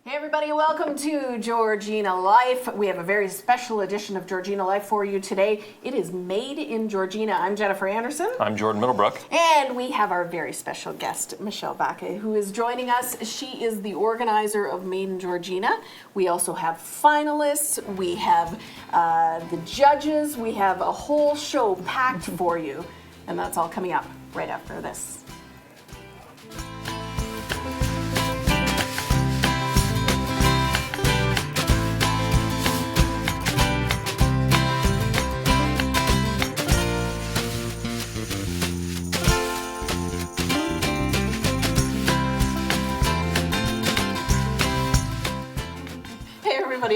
Hey everybody, welcome to Georgina Life. We have a very special edition of Georgina Life for you today. It is Made in Georgina. I'm Jennifer Anderson. I'm Jordan Middlebrook. And we have our very special guest, Michelle Bakke, who is joining us. She is the organizer of Made in Georgina. We also have finalists, we have the judges, we have a whole show packed for you. And that's all coming up right after this.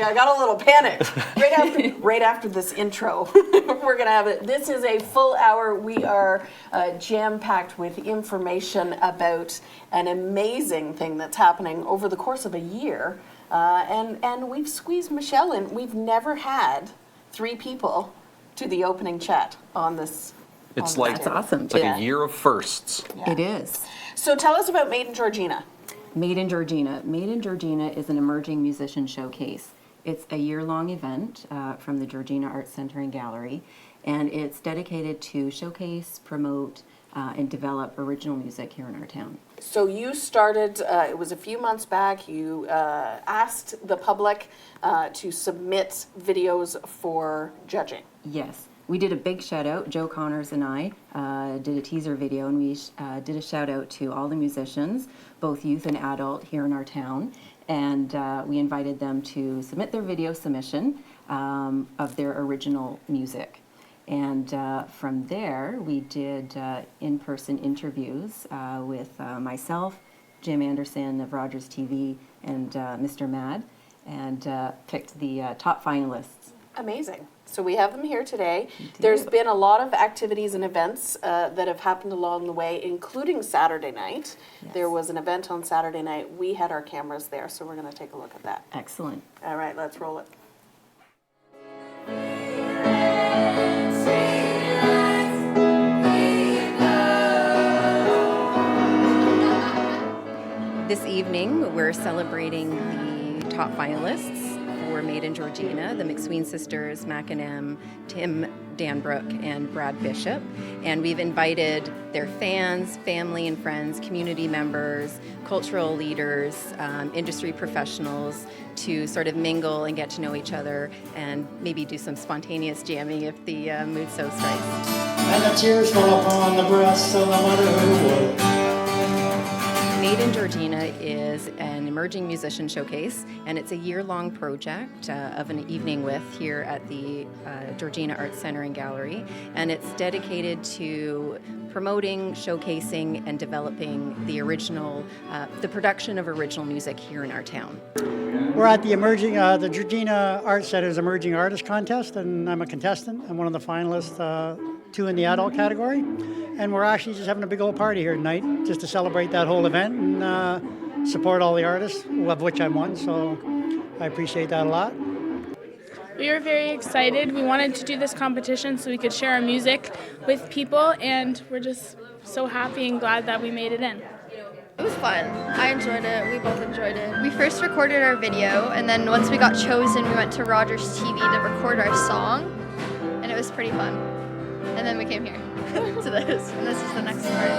I got a little panic right after this intro. We're gonna have it. This is a full hour. We are jam-packed with information about an amazing thing that's happening over the course of a year, and we've squeezed Michelle in. We've never had 3 people to the opening chat on this. It's on like this. Awesome. It's like a year of firsts. Yeah. It is. So tell us about Made in Georgina. Made in Georgina. Made in Georgina is an emerging musician showcase. It's a year-long event from the Georgina Arts Center and Gallery, and it's dedicated to showcase, promote, and develop original music here in our town. So you started, it was a few months back, you asked the public to submit videos for judging. Yes. We did a big shout-out. Joe Connors and I did a teaser video, and we did a shout-out to all the musicians, both youth and adult, here in our town. And we invited them to submit their video submission of their original music. And from there, we did in-person interviews with myself, Jim Anderson of Rogers TV, and Mr. Mad, and picked the top finalists. Amazing. So we have them here today. There's been a lot of activities and events that have happened along the way, including Saturday night. Yes. There was an event on Saturday night. We had our cameras there, so we're going to take a look at that. Excellent. All right, let's roll it. This evening, we're celebrating the top finalists for Made in Georgina, the McSween sisters, Mac and M, Tim Danbrook, and Brad Bishop. And we've invited their fans, family and friends, community members, cultural leaders, industry professionals to sort of mingle and get to know each other and maybe do some spontaneous jamming if the mood so strikes. And the tears fall upon the breast of the mother who would. Made in Georgina is an emerging musician showcase, and it's a year-long project of an evening with here at the Georgina Arts Center and Gallery, and it's dedicated to promoting, showcasing, and developing the original, the production of original music here in our town. We're at the Georgina Arts Center's Emerging Artist Contest, and I'm a contestant. I'm one of the finalists, 2 in the adult category. And we're actually just having a big old party here tonight just to celebrate that whole event and support all the artists, of which I'm one, so I appreciate that a lot. We were very excited. We wanted to do this competition so we could share our music with people, and we're just so happy and glad that we made it in. It was fun. I enjoyed it. We both enjoyed it. We first recorded our video, and then once we got chosen, we went to Rogers TV to record our song, and it was pretty fun. And then we came here to this, and this is the next part.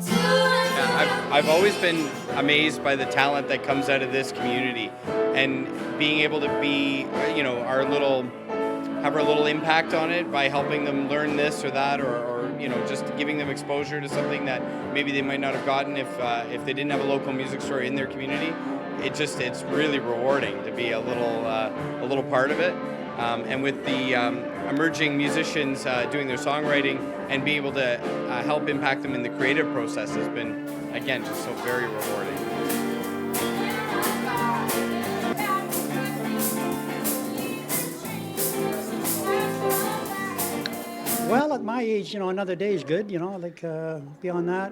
Yeah, I've always been amazed by the talent that comes out of this community, and being able to be, have our little impact on it by helping them learn this or that, or just giving them exposure to something that maybe they might not have gotten if they didn't have a local music store in their community. It's really rewarding to be a little part of it, and with the emerging musicians doing their songwriting and being able to help impact them in the creative process has been, again, just so very rewarding. Well, at my age, another day is good, beyond that.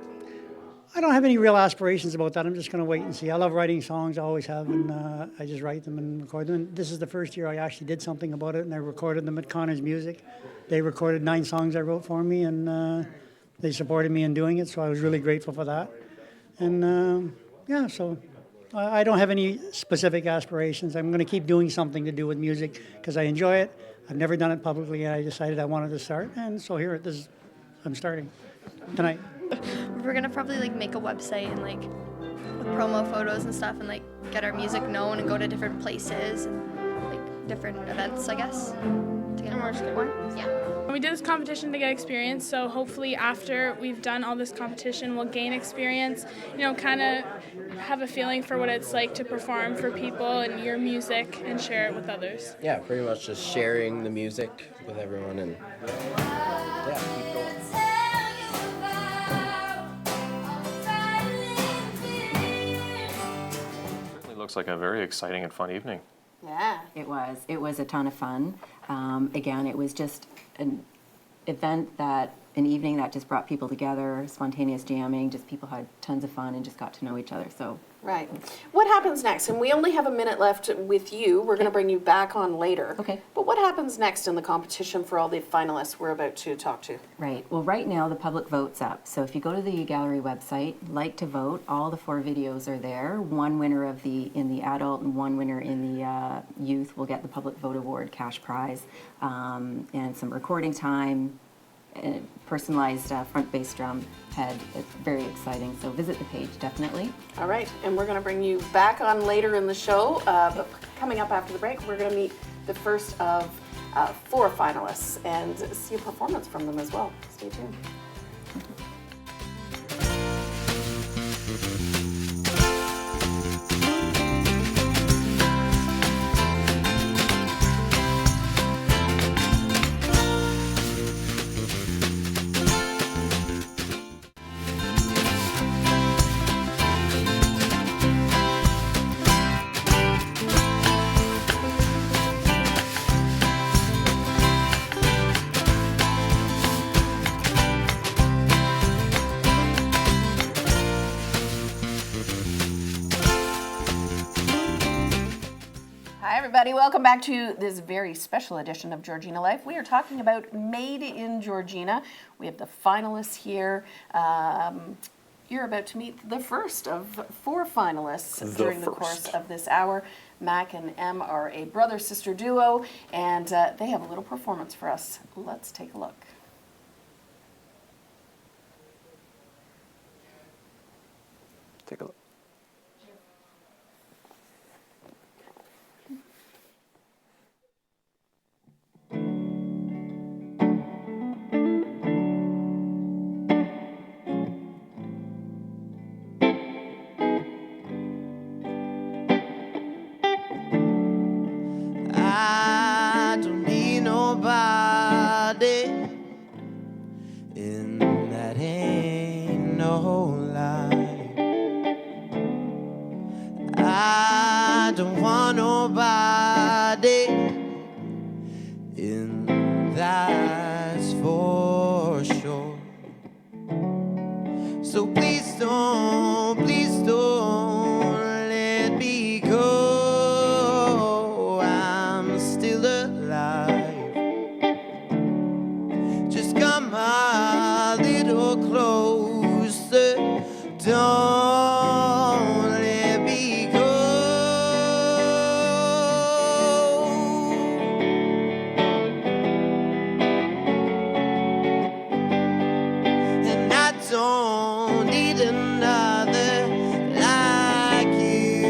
I don't have any real aspirations about that. I'm just going to wait and see. I love writing songs, I always have, and I just write them and record them. And this is the first year I actually did something about it, and I recorded them at Connor's Music. They recorded 9 songs I wrote for me, and they supported me in doing it, so I was really grateful for that. And yeah, so I don't have any specific aspirations. I'm going to keep doing something to do with music because I enjoy it. I've never done it publicly, and I decided I wanted to start, and so here it is. I'm starting tonight. We're gonna probably like make a website and like with promo photos and stuff and like get our music known and go to different places and like different events, I guess. To get more. Yeah. We did this competition to get experience, so hopefully after we've done all this competition, we'll gain experience, kind of have a feeling for what it's like to perform for people and your music and share it with others. Yeah, pretty much just sharing the music with everyone and yeah, keep going. Certainly looks like a very exciting and fun evening. Yeah. It was a ton of fun. Again, it was just an evening that just brought people together, spontaneous jamming, just people had tons of fun and just got to know each other. So Right. What happens next? And we only have a minute left with you. We're going to bring you back on later. Okay. But what happens next in the competition for all the finalists we're about to talk to? right. Well, right now the public vote's up. So if you go to the gallery website, like to vote, all the 4 videos are there. One winner in the adult and one winner in the youth will get the public vote award cash prize and some recording time. A personalized front bass drum head. It's very exciting. So visit the page, definitely. All right. And we're going to bring you back on later in the show. But coming up after the break, we're going to meet the first of 4 finalists and see a performance from them as well. Stay tuned. Hi, everybody. Welcome back to this very special edition of Georgina Life. We are talking about Made in Georgina. We have the finalists here. You're about to meet the first of 4 finalists during the course of this hour. Mac and Em are a brother-sister duo, and they have a little performance for us. Let's take a look. Take a look. I don't need nobody, and that ain't no lie. I don't want nobody, and that's for sure. So please don't let me go. I'm still alive. Just come a little closer. Don't let me go. And I don't need another like you.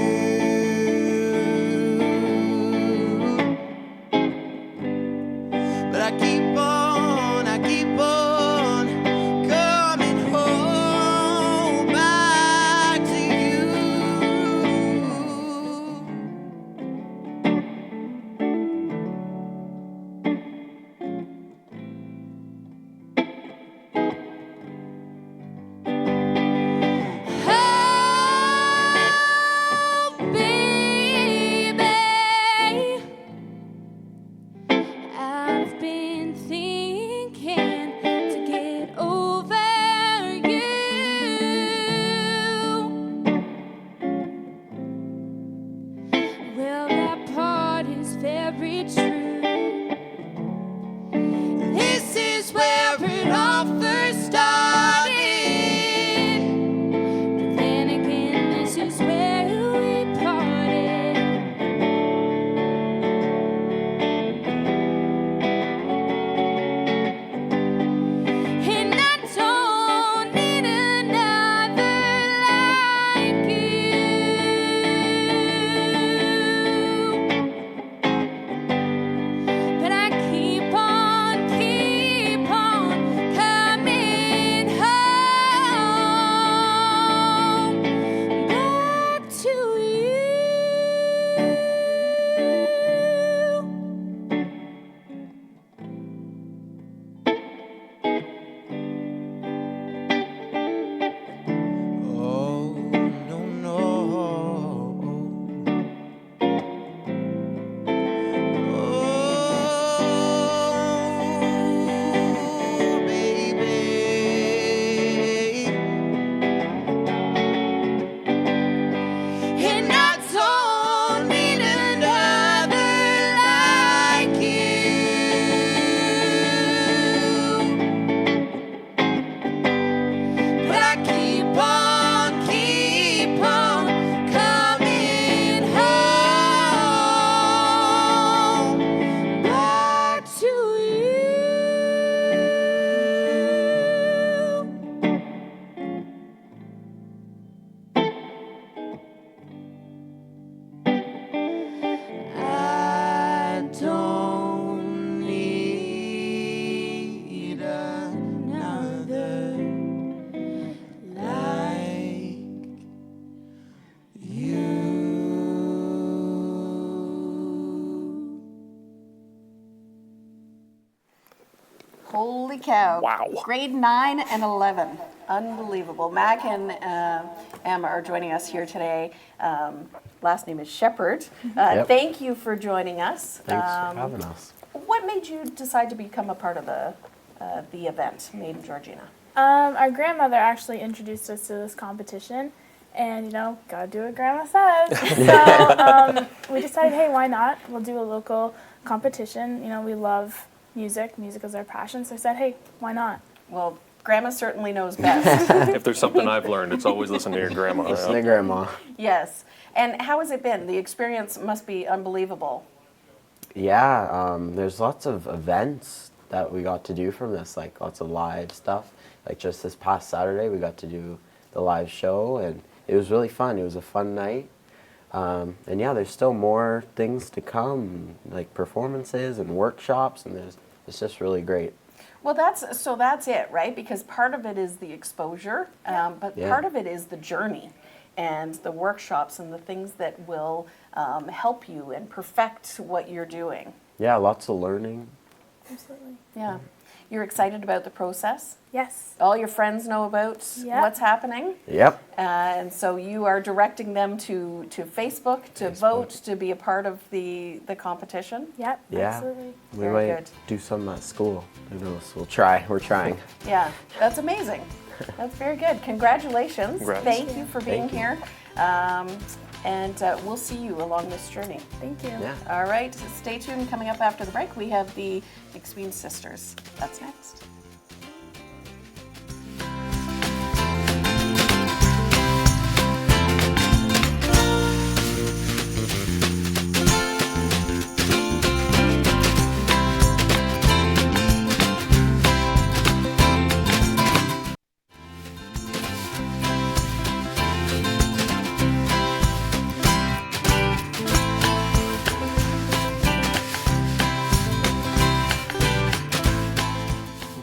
But I keep on coming home back to you. Holy cow. Wow. Grade 9 and 11. Unbelievable. Mac and Emma are joining us here today. Last name is Shepherd. Yep. Thank you for joining us. Thanks for having us. What made you decide to become a part of the event, Made in Georgina? Our grandmother actually introduced us to this competition, and you know, gotta do what grandma says. So we decided, hey, why not? We'll do a local competition. You know, we love music. Music is our passion. So I said, hey, why not? Well, grandma certainly knows best. If there's something I've learned, it's always listen to your grandma. Listen to Grandma. Yes. And how has it been? The experience must be unbelievable. Yeah, there's lots of events that we got to do from this, like lots of live stuff. Like just this past Saturday, we got to do the live show, and it was really fun. It was a fun night. And yeah, there's still more things to come, like performances and workshops, and it's just really great. Well, that's it, right? Because part of it is the exposure, but Yeah. part of it is the journey and the workshops and the things that will help you and perfect what you're doing. Yeah, lots of learning. Absolutely. Yeah. You're excited about the process? Yes. All your friends know about Yeah. what's happening? Yep. And so you are directing them to Facebook to vote, to be a part of the competition? Yep. Yeah. Absolutely. We Very might good. do some at school. Who knows? We'll try. We're trying. Yeah, that's amazing. That's very good. Congratulations. Congrats. Thank you for being Thank you. here. And we'll see you along this journey. Thank you. Yeah. All right, stay tuned. Coming up after the break, we have the McSween sisters. That's next.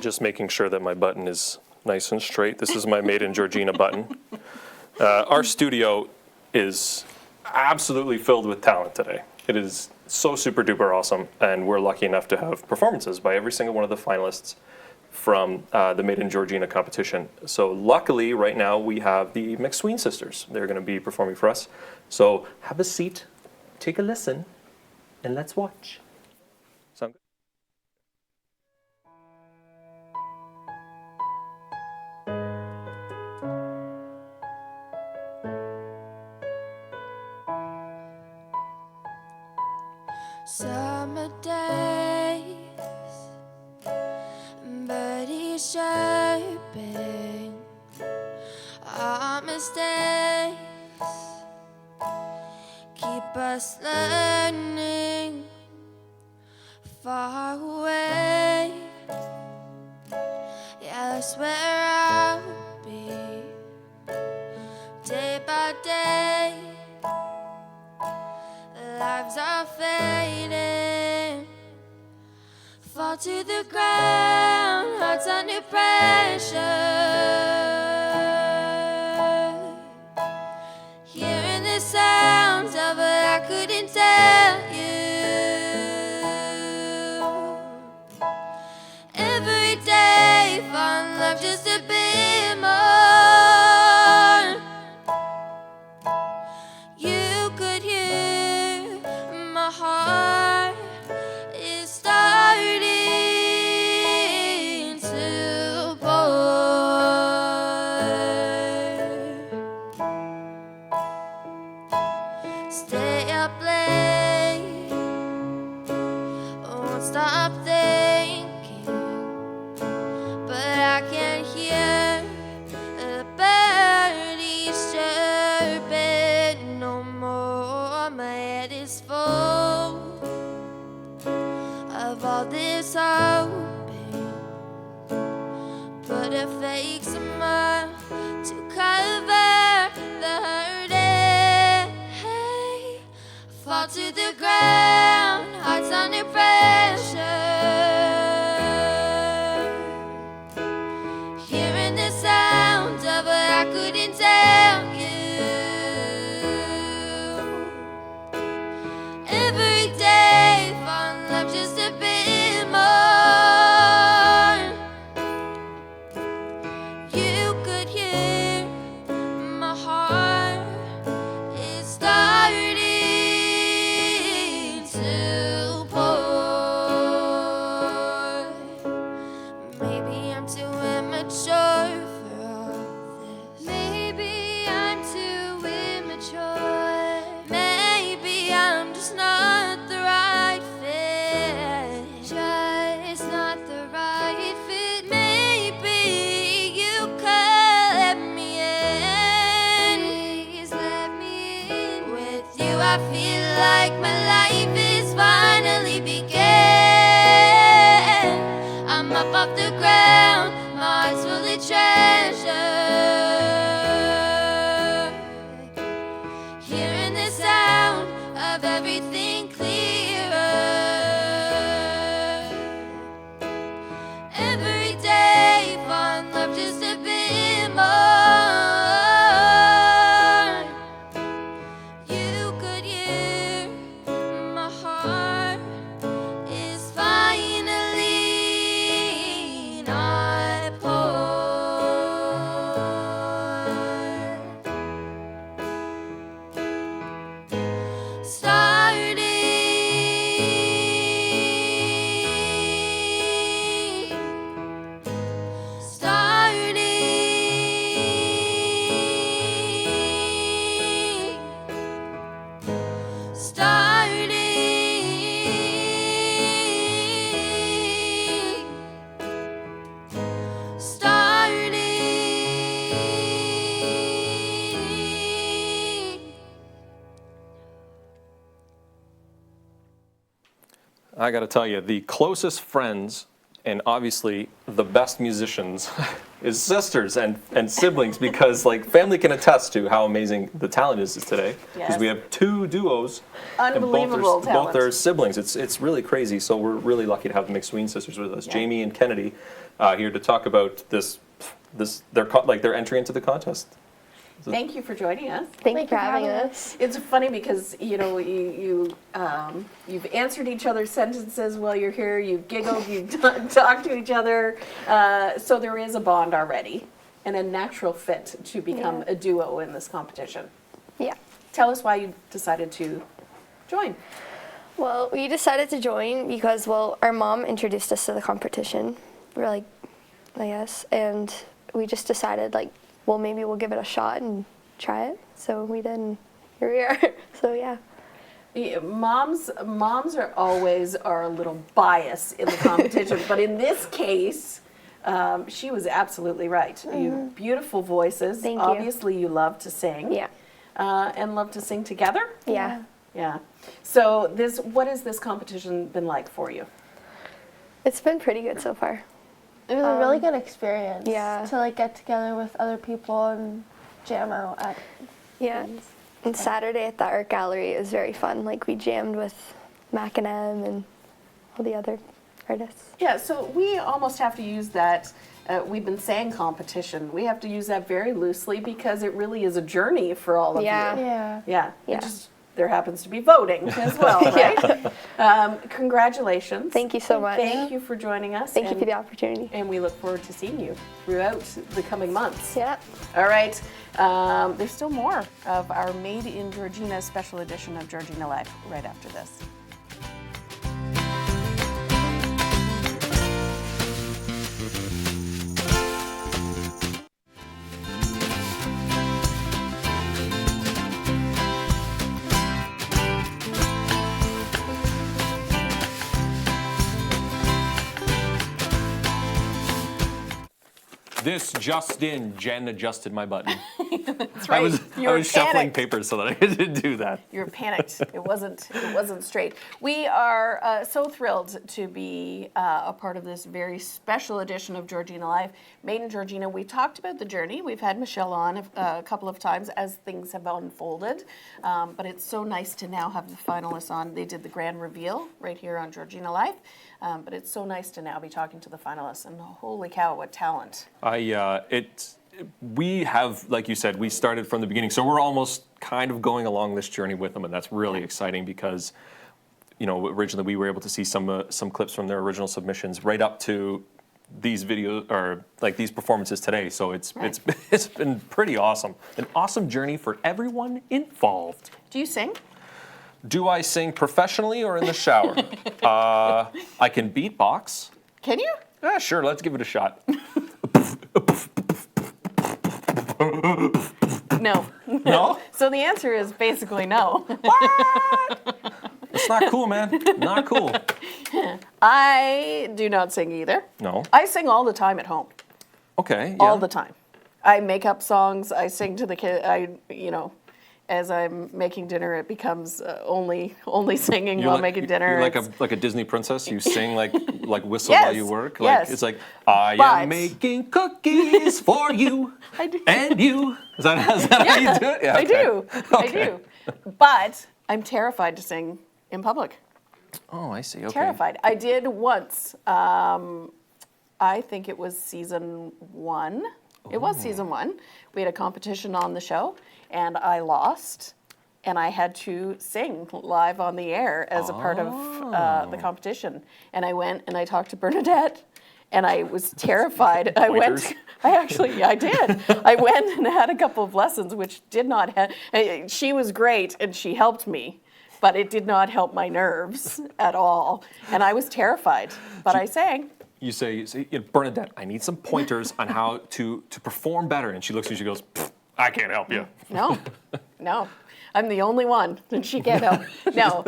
Just making sure that my button is nice and straight. This is my Made in Georgina button. Our studio is absolutely filled with talent today. It is so super duper awesome, and we're lucky enough to have performances by every single one of the finalists from the Made in Georgina competition. So luckily, right now, we have the McSween sisters. They're going to be performing for us. So have a seat, take a listen, and let's watch. Sound good? Summer days, birdies chirping, our mistakes keep us learning far away. Yes, where I'll be day by day. Lives are fading, fall to the ground, hearts under pressure. Hearing the sounds of what I couldn't tell you. Every day, fall in love just a bit more. You could hear my heart is starting to pour. Stay up late, won't stop thinking, but I can hear the birdies chirping no more. My head is full of all this hoping, put a fake smile to cover the hurting. Fall to the ground, hearts under pressure. Hearing the sound of what I couldn't tell you. Every day, fall in love just a bit more. I feel like my life is finally began. I'm up off the ground, my heart's full of treasure. Hearing the sound of everything clearer. Every day, find love just a bit more. You could hear my heart is finally not poured. Starting, I got to tell you, the closest friends and obviously the best musicians is sisters and siblings, because like family can attest to how amazing the talent is today. Because Yes. we have two duos. Unbelievable and talent. both are siblings. It's really crazy. So we're really lucky to have the McSween sisters with us, Yeah. Jamie and Kennedy, here to talk about their entry into the contest. Thank you for joining us. Thank you for having us. It's funny because you've answered each other's sentences while you're here. You've giggled. You've talked to each other. So there is a bond already, and a natural fit to become a duo in this competition. Yeah. Tell us why you decided to join. Well, we decided to join because, well, our mom introduced us to the competition. We were like, I guess, and we just decided like, well, maybe we'll give it a shot and try it. So we did, and here we are. So yeah. Yeah, moms are always a little biased in the competition, but in this case, she was absolutely right. You have beautiful voices. Thank you. Obviously, you love to sing. Yeah. And love to sing together. Yeah. Yeah. So what has this competition been like for you? It's been pretty good so far. It was a really good experience. yeah. To like get together with other people and jam out at Yeah. things. And Saturday at the art gallery it was very fun. Like we jammed with Mac and M and all the other artists. Yeah, so we almost have to use that, we've been saying competition, we have to use that very loosely because it really is a journey for all of Yeah. you. Yeah. Yeah. Yeah. It just, there happens to be voting as well, right? Congratulations. Thank you so much. Thank you for joining us. Thank you and, for the opportunity. And we look forward to seeing you throughout the coming months. Yeah. All right. There's still more of our Made in Georgina special edition of Georgina Life right after this. This just in, Jen adjusted my button. That's right. I was shuffling papers so that I could do that. You were panicked. It wasn't straight. We are so thrilled to be a part of this very special edition of Georgina Life, Made in Georgina. We talked about the journey. We've had Michelle on a couple of times as things have unfolded, but it's so nice to now have the finalists on. They did the grand reveal right here on Georgina Life, but it's so nice to now be talking to the finalists. And holy cow, what talent! We have, like you said, we started from the beginning, so we're almost kind of going along this journey with them, and that's really exciting because, you know, originally we were able to see some clips from their original submissions right up to these videos or like these performances today. So it's been pretty awesome, an awesome journey for everyone involved. Do you sing? Do I sing professionally or in the shower? I can beatbox. Can you? Sure, let's give it a shot. No. No? So the answer is basically no. It's not cool, man. Not cool. I do not sing either. No. I sing all the time at home. Okay. Yeah. All the time. I make up songs. I sing to the kid. as I'm making dinner, it becomes only singing You're while like, making dinner. You're like It's- a Disney princess. You sing like whistle Yes, while you work. yes. Like it's like I But- am making cookies for you I do. and you. Is that how you do it? Yeah, I okay. do. I do. But I'm terrified to sing in public. Oh, I see. Okay. Terrified. I did once. I think it was season 1. It was season 1. We had a competition on the show, and I lost, and I had to sing live on the air as a part of the competition. And I went and I talked to Bernadette, and I was terrified. I Pointers. I did. I went and had a couple of lessons, which did not have. She was great, and she helped me. But it did not help my nerves at all. And I was terrified, but I sang. You say, Bernadette, I need some pointers on how to perform better. And she looks at you and she goes, I can't help you. No, no. I'm the only one, and she can't help. No,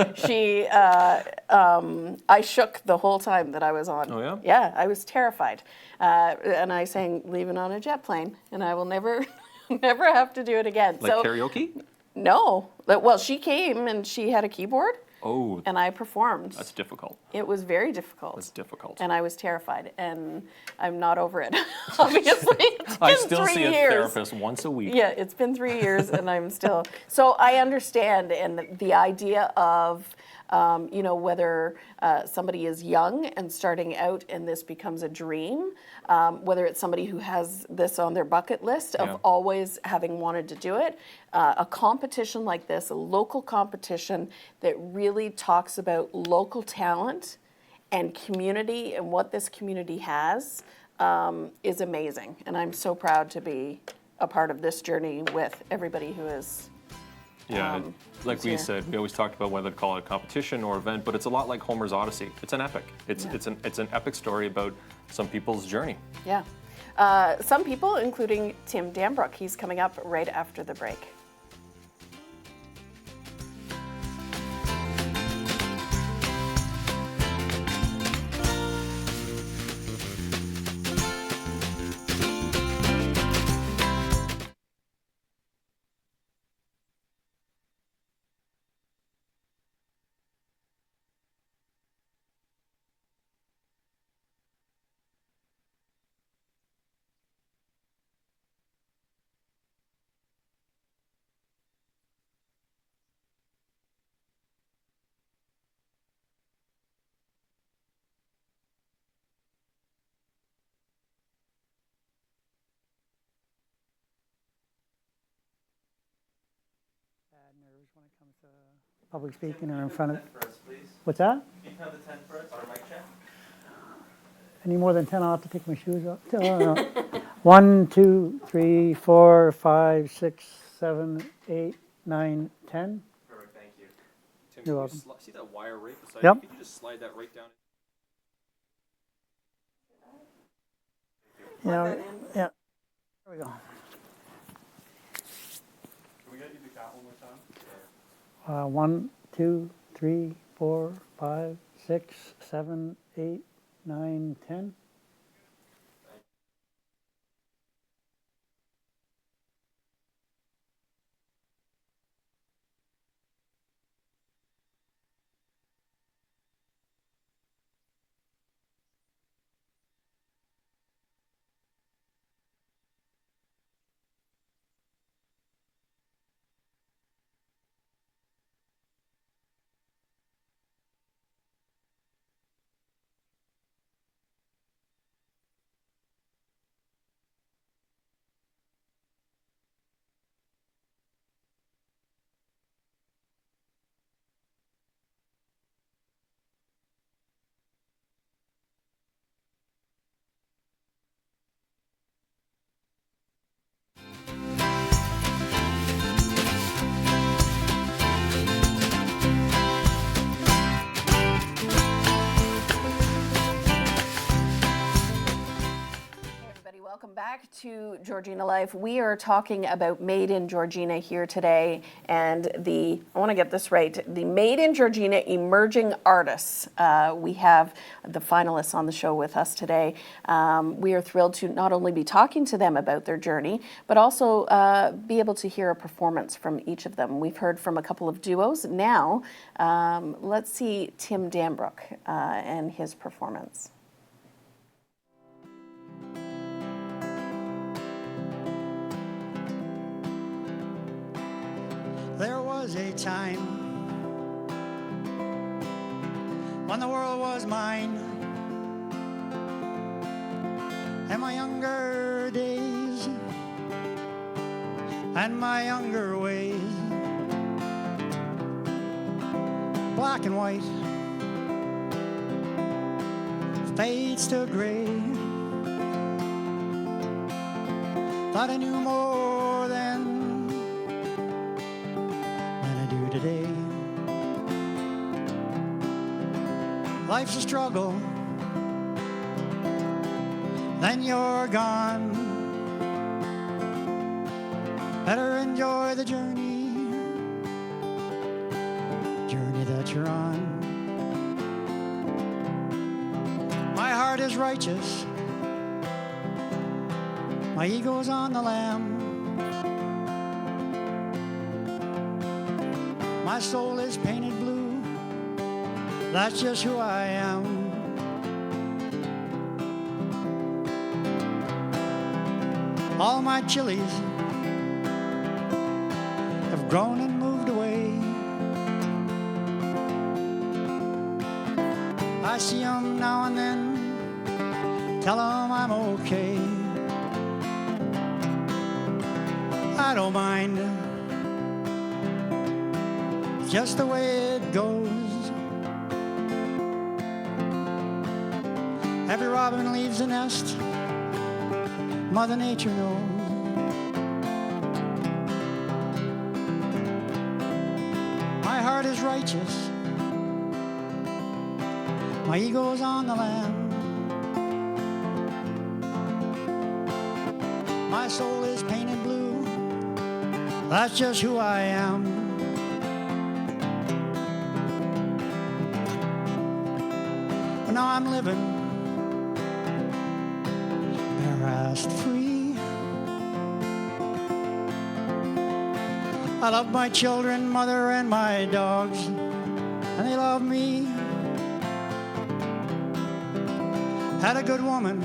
I shook the whole time that I was on. Oh, yeah? Yeah, I was terrified. And I sang Leaving on a Jet Plane, and I will never, never have to do it again. Like karaoke? No. Well, she came and she had a keyboard. Oh, And I performed. that's difficult. It was very difficult. That's difficult. And I was terrified, and I'm not over it. Obviously, it's been I still 3 see a years. therapist once a week. Yeah, it's been 3 years, and I'm still. So I understand, and the idea of, whether somebody is young and starting out, and this becomes a dream, whether it's somebody who has this on their bucket list of Yeah. always having wanted to do it, a competition like this, a local competition that really talks about local talent and community and what this community has, is amazing. And I'm so proud to be a part of this journey with everybody who is. Yeah, like it's we here. said, we always talked about whether to call it a competition or event, but it's a lot like Homer's Odyssey. It's an epic. It's an epic story about some people's journey. Yeah. Some people, including Tim Danbrook, he's coming up right after the break. Nerves when it comes to public speaking or in front of. What's that? Can you count the 10 for us on a mic check? Any more than 10, I'll have to take my shoes off. 1, 2, 3, 4, 5, 6, 7, 8, 9, 10. Perfect, thank you. Tim, You're welcome. See that wire right beside Yep. you? Can you just slide that right down? Yeah. There we go. Can we get you to count one more time? 1, 2, 3, 4, 5, 6, 7, 8, 9, 10. Back to Georgina Life. We are talking about Made in Georgina here today, and I want to get this right, the Made in Georgina Emerging Artists. We have the finalists on the show with us today. We are thrilled to not only be talking to them about their journey, but also be able to hear a performance from each of them. We've heard from a couple of duos. Now, let's see Tim Danbrook and his performance. There was a time when the world was mine, and my younger days and my younger ways, black and white fades to gray. Thought I knew more than I do today. Life's a struggle, then you're gone. Better enjoy the journey that you're on. My heart is righteous, my ego's on the lam. My soul is painted blue, that's just who I am. All my chilies have grown and moved away. I see them now and then, tell them I'm okay. I don't mind, it's just the way it goes. Every robin leaves the nest, Mother Nature knows. My heart is righteous, my ego's on the lam. My soul is painted blue, that's just who I am. But now I'm living bare-assed free. I love my children, mother, and my dogs, and they love me. Had a good woman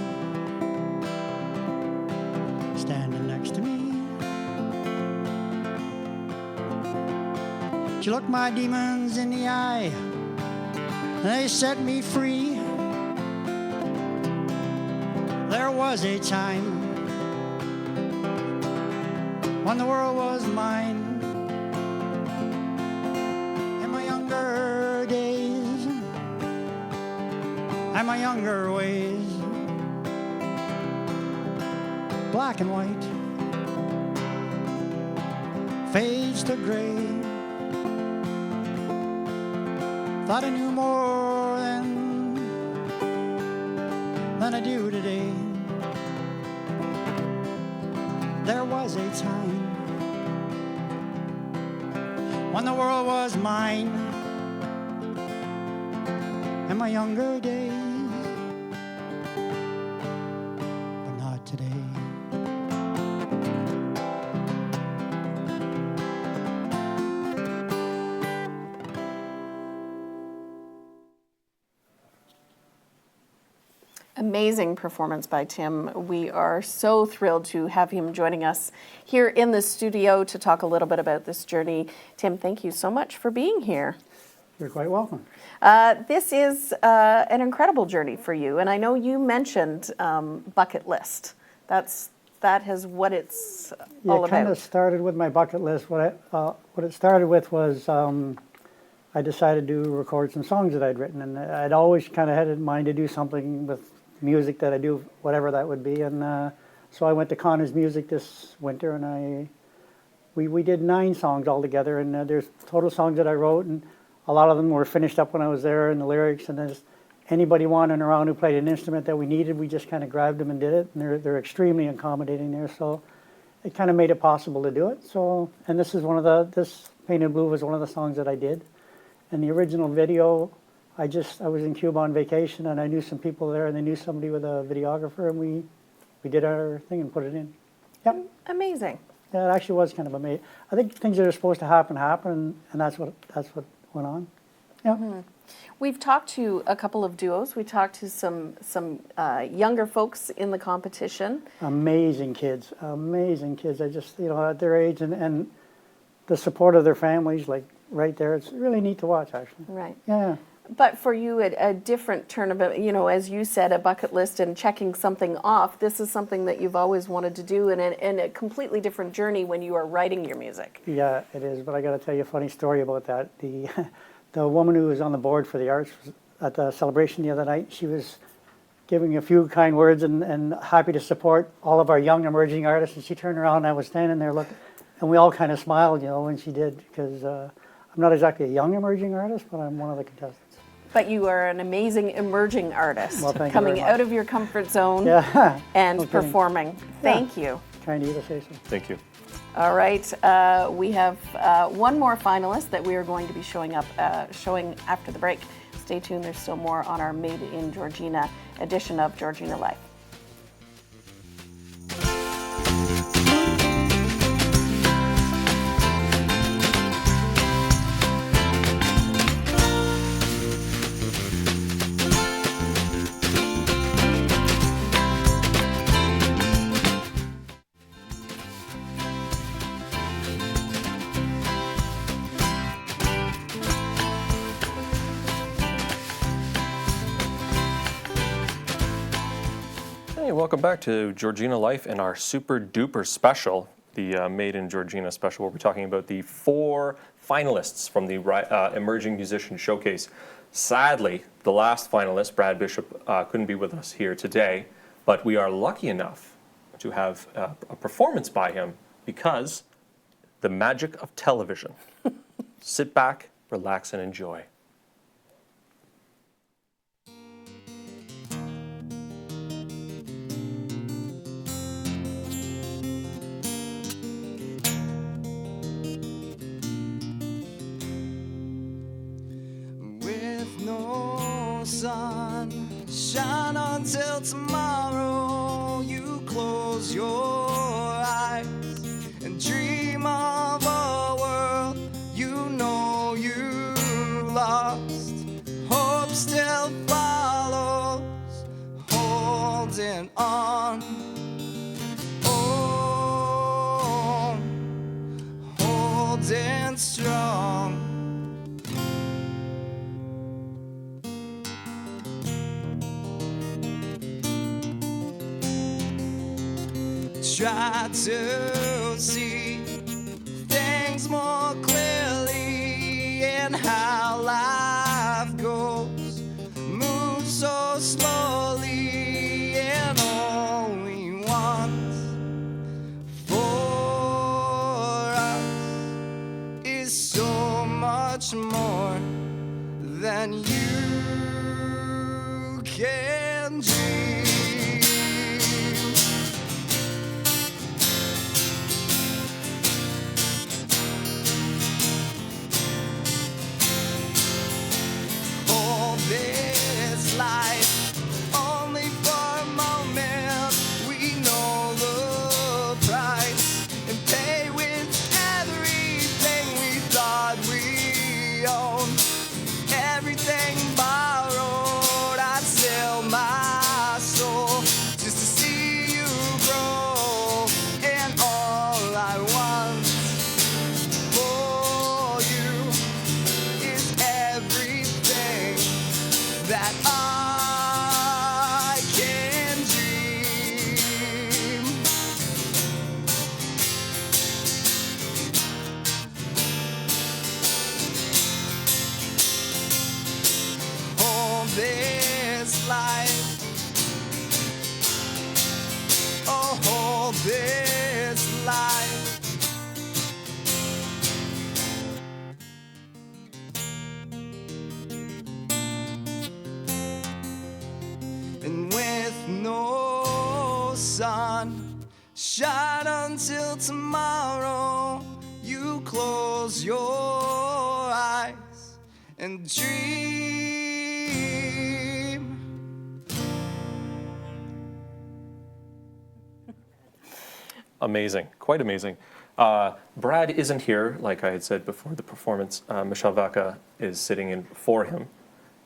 standing next to me. She looked my demons in the eye, and they set me free. There was a time when the world was mine. In my younger days and my younger ways, black and white fades to gray. Thought I knew more than I do today. There was a time when the world was mine. In my younger days, but not today. Amazing performance by Tim. We are so thrilled to have him joining us here in the studio to talk a little bit about this journey. Tim, thank you so much for being here. You're quite welcome. This is an incredible journey for you, and I know you mentioned bucket list. That is what it's all It kind about. of started with my bucket list. What it started with was I decided to record some songs that I'd written, and I'd always kind of had in mind to do something with music that I do, whatever that would be. And so I went to Connor's Music this winter, and we did 9 songs altogether. And there's total songs that I wrote, and a lot of them were finished up when I was there, and the lyrics. And anybody wandering around who played an instrument that we needed, we just kind of grabbed them and did it. And they're extremely accommodating there, so it kind of made it possible to do it. So, and this Painted Blue was one of the songs that I did. And the original video, I was in Cuba on vacation, and I knew some people there, and they knew somebody with a videographer, and we did our thing and put it in. Yep. Amazing. Yeah, it actually was kind of amazing. I think things that are supposed to happen, and that's what went on. Yeah. We've talked to a couple of duos. We talked to some younger folks in the competition. Amazing kids. I just, at their age and the support of their families, like right there, it's really neat to watch, actually. Right. Yeah. But for you, a different turn of it, as you said, a bucket list and checking something off, this is something that you've always wanted to do, and a completely different journey when you are writing your music. Yeah, it is, but I got to tell you a funny story about that. The woman who was on the board for the arts was at the celebration the other night. She was giving a few kind words and happy to support all of our young emerging artists, and she turned around and I was standing there looking, and we all kind of smiled, when she did, because I'm not exactly a young emerging artist, but I'm one of the contestants. But you are an amazing emerging artist, well, coming out of your comfort zone and performing. Thank you. Kind of you to say so. Thank you. All right, we have one more finalist that we are going to be showing after the break. Stay tuned, there's still more on our Made in Georgina edition of Georgina Life. Hey, welcome back to Georgina Life and our super duper special, the Made in Georgina special, where we're talking about the 4 finalists from the Emerging Musician Showcase. Sadly, the last finalist, Brad Bishop, couldn't be with us here today, but we are lucky enough to have a performance by him because the magic of television. Sit back, relax, and enjoy. Sun shine until tomorrow. You close your eyes and dream of a world you know you lost. Hope still follows, holding on. Oh, holding strong. Try to see things more clearly and how life goes. Move so slowly and only once for us is so much more than you can dream. This life only for a moment. We know the price and pay with everything we thought we owned. Everything borrowed, I'd sell my sun. Shine until tomorrow. You close your eyes and dream. Amazing, quite amazing. Brad isn't here, like I had said before the performance. Michelle Vaca is sitting in for him.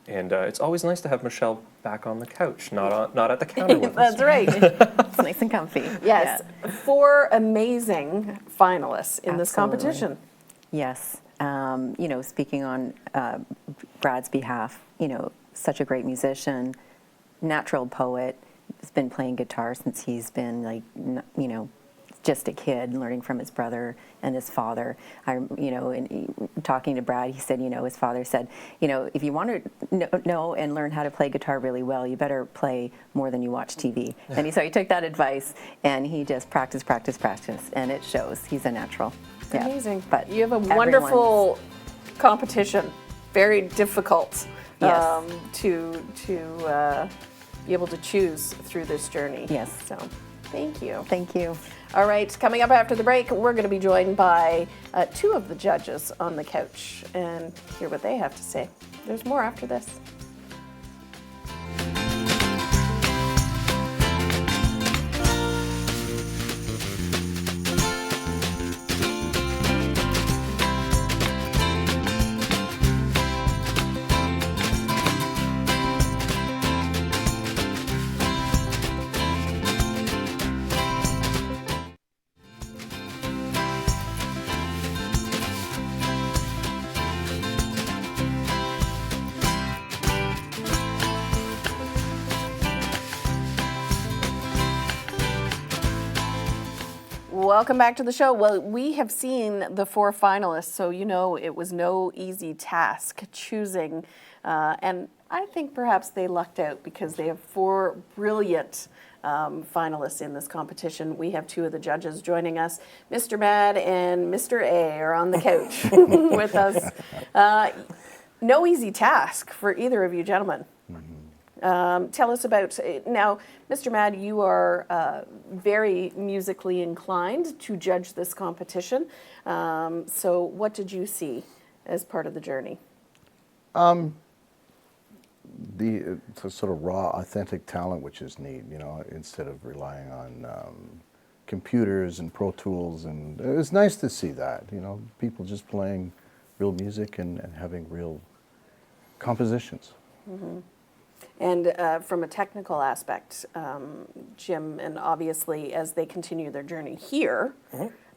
And it's always nice to have Michelle back on the couch, not at the counter with us. That's right. It's nice and comfy. Yes, 4 amazing finalists in this Absolutely. competition. Yes. You know, speaking on Brad's behalf, you know, such a great musician, natural poet, has been playing guitar since he's been like, you know, just a kid, learning from his brother and his father. You know, talking to Brad, he said, you know, his father said, you know, if you want to know and learn how to play guitar really well, you better play more than you watch TV. And so he took that advice and he just practiced, and it shows. He's a natural. Yeah. Amazing. But You have a wonderful competition, very difficult Yes. to be able to choose through this journey. Yes. So thank you. Thank you. All right, coming up after the break, we're going to be joined by 2 of the judges on the couch and hear what they have to say. There's more after this. Welcome back to the show. Well, we have seen the 4 finalists, so you know it was no easy task choosing. And I think perhaps they lucked out because they have 4 brilliant finalists in this competition. We have 2 of the judges joining us. Mr. Mad and Mr. A are on the couch with us. No easy task for either of you gentlemen. Tell us about, now, Mr. Mad, you are very musically inclined to judge this competition. So what did you see as part of the journey? The sort of raw, authentic talent, which is neat, you know, instead of relying on computers and Pro Tools. And it was nice to see that, you know, people just playing real music and having real compositions. Mm-hmm. And from a technical aspect, Jim, and obviously as they continue their journey here,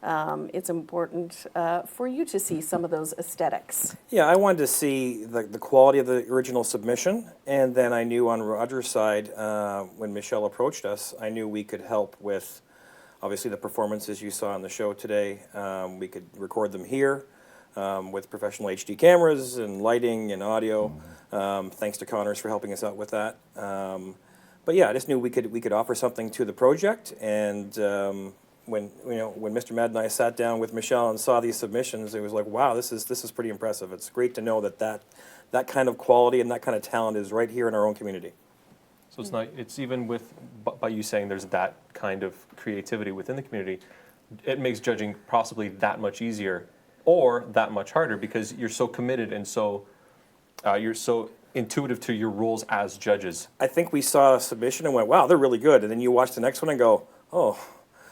it's important for you to see some of those aesthetics. Yeah, I wanted to see the quality of the original submission, and then I knew on Roger's side, when Michelle approached us, I knew we could help with, obviously, the performances you saw on the show today. We could record them here with professional HD cameras and lighting and audio. Thanks to Connors for helping us out with that. But yeah, I just knew we could offer something to the project, and when Mr. Mad and I sat down with Michelle and saw these submissions, it was like, wow, this is pretty impressive. It's great to know that kind of quality and that kind of talent is right here in our own community. So it's not. It's even with by you saying there's that kind of creativity within the community, it makes judging possibly that much easier or that much harder because you're so committed and so you're so intuitive to your roles as judges. I think we saw a submission and went, wow, they're really good. And then you watch the next one and go, oh,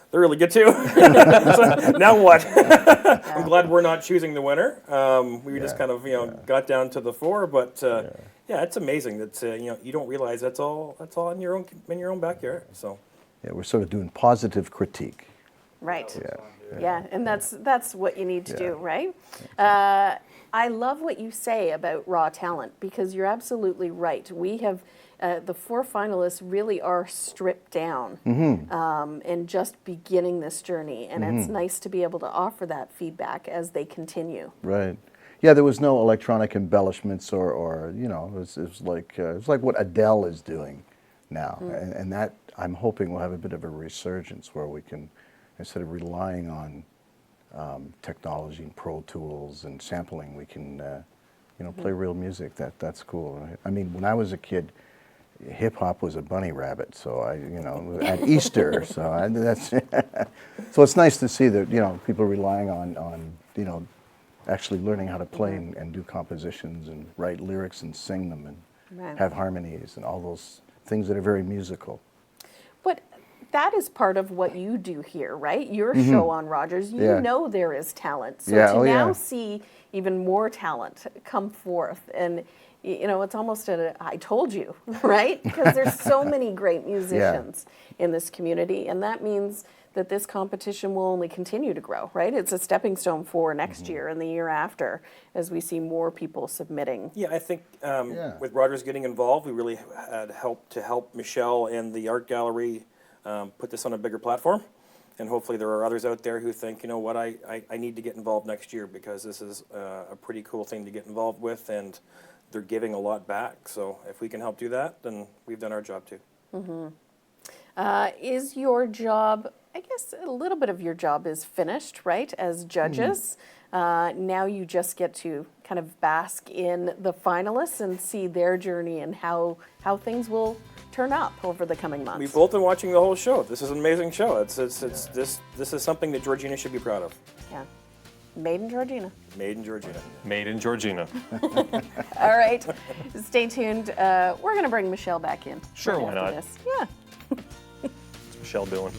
they're really good too. So now what? I'm glad we're not choosing the winner. We just kind of, got down to the 4, but yeah, it's amazing that you don't realize that's all in your own backyard. So yeah, we're sort of doing positive critique. Right. Yeah. Yeah, and that's what you need to do, right? I love what you say about raw talent because you're absolutely right. We have the 4 finalists really are stripped down and just beginning this journey, and it's nice to be able to offer that feedback as they continue. Right. Yeah, there was no electronic embellishments or it was like what Adele is doing now, and that I'm hoping will have a bit of a resurgence where we can, instead of relying on technology and Pro Tools and sampling, we can play real music. That's cool. Right? I mean, when I was a kid, hip hop was a bunny rabbit, so at Easter, so that's so it's nice to see that people relying on actually learning how to play and do compositions and write lyrics and sing them and have harmonies and all those things that are very musical. But that is part of what you do here, right? Your show on Rogers, you know there is talent. So to now see even more talent come forth, and it's almost I told you, right? Because there's so many great musicians in this community, and that means that this competition will only continue to grow, right? It's a stepping stone for next year and the year after as we see more people submitting. Yeah, I think with Rogers getting involved, we really had help Michelle and the art gallery put this on a bigger platform. And hopefully there are others out there who think, you know what, I need to get involved next year because this is a pretty cool thing to get involved with, and they're giving a lot back. So if we can help do that, then we've done our job too. Is your job, I guess a little bit of your job is finished, right, as judges? Now you just get to kind of bask in the finalists and see their journey and how things will turn up over the coming months. We've both been watching the whole show. This is an amazing show. This is something that Georgina should be proud of. Yeah. Made in Georgina. Made in Georgina. Made in Georgina. All right. Stay tuned. We're going to bring Michelle back in. Sure, right why after not? this. Yeah. What's Michelle doing?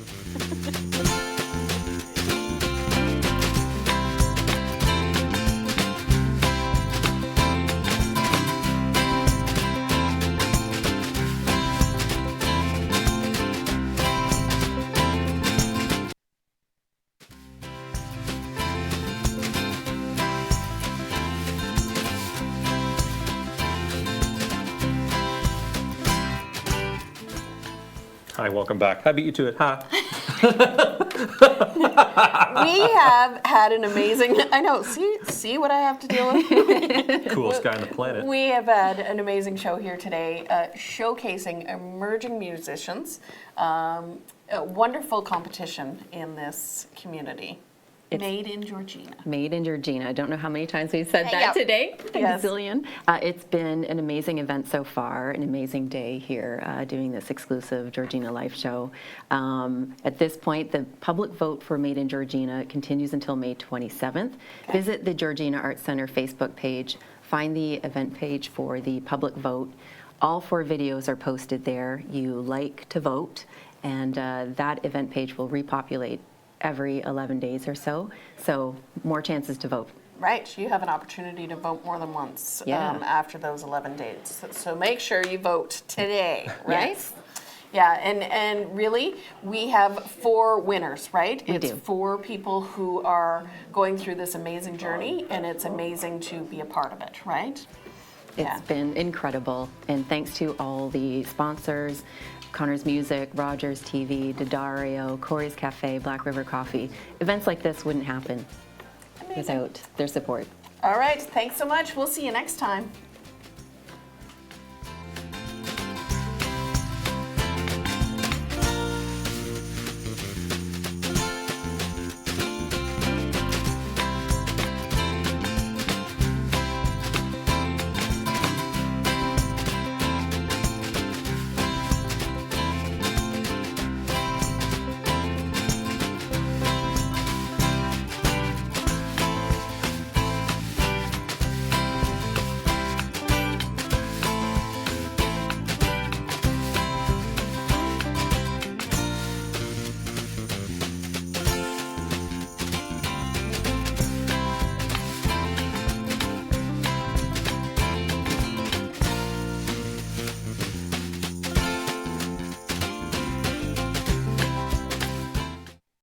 Hi, welcome back. I beat you to it. Ha. We have had an amazing, I know, see what I have to deal with? Coolest guy on the planet. We have had an amazing show here today, showcasing emerging musicians. A wonderful competition in this community. Made in Georgina. Made in Georgina. I don't know how many times we've said that today. Yes. A zillion. It's been an amazing event so far, an amazing day here doing this exclusive Georgina Life show. At this point, the public vote for Made in Georgina continues until May 27th. Okay. Visit the Georgina Arts Center Facebook page. Find the event page for the public vote. All 4 videos are posted there. You like to vote, and that event page will repopulate every 11 days or so more chances to vote. Right, you have an opportunity to vote more than once after those 11 days. So make sure you vote today, right? Yes. Yeah, and really, we have 4 winners, right? We it's do. 4 people who are going through this amazing journey, and it's amazing to be a part of it, right? It's been incredible, and thanks to all the sponsors, Connor's Music, Rogers TV, Daddario, Corey's Cafe, Black River Coffee. Events like this wouldn't happen without their support. All right, thanks so much. We'll see you next time.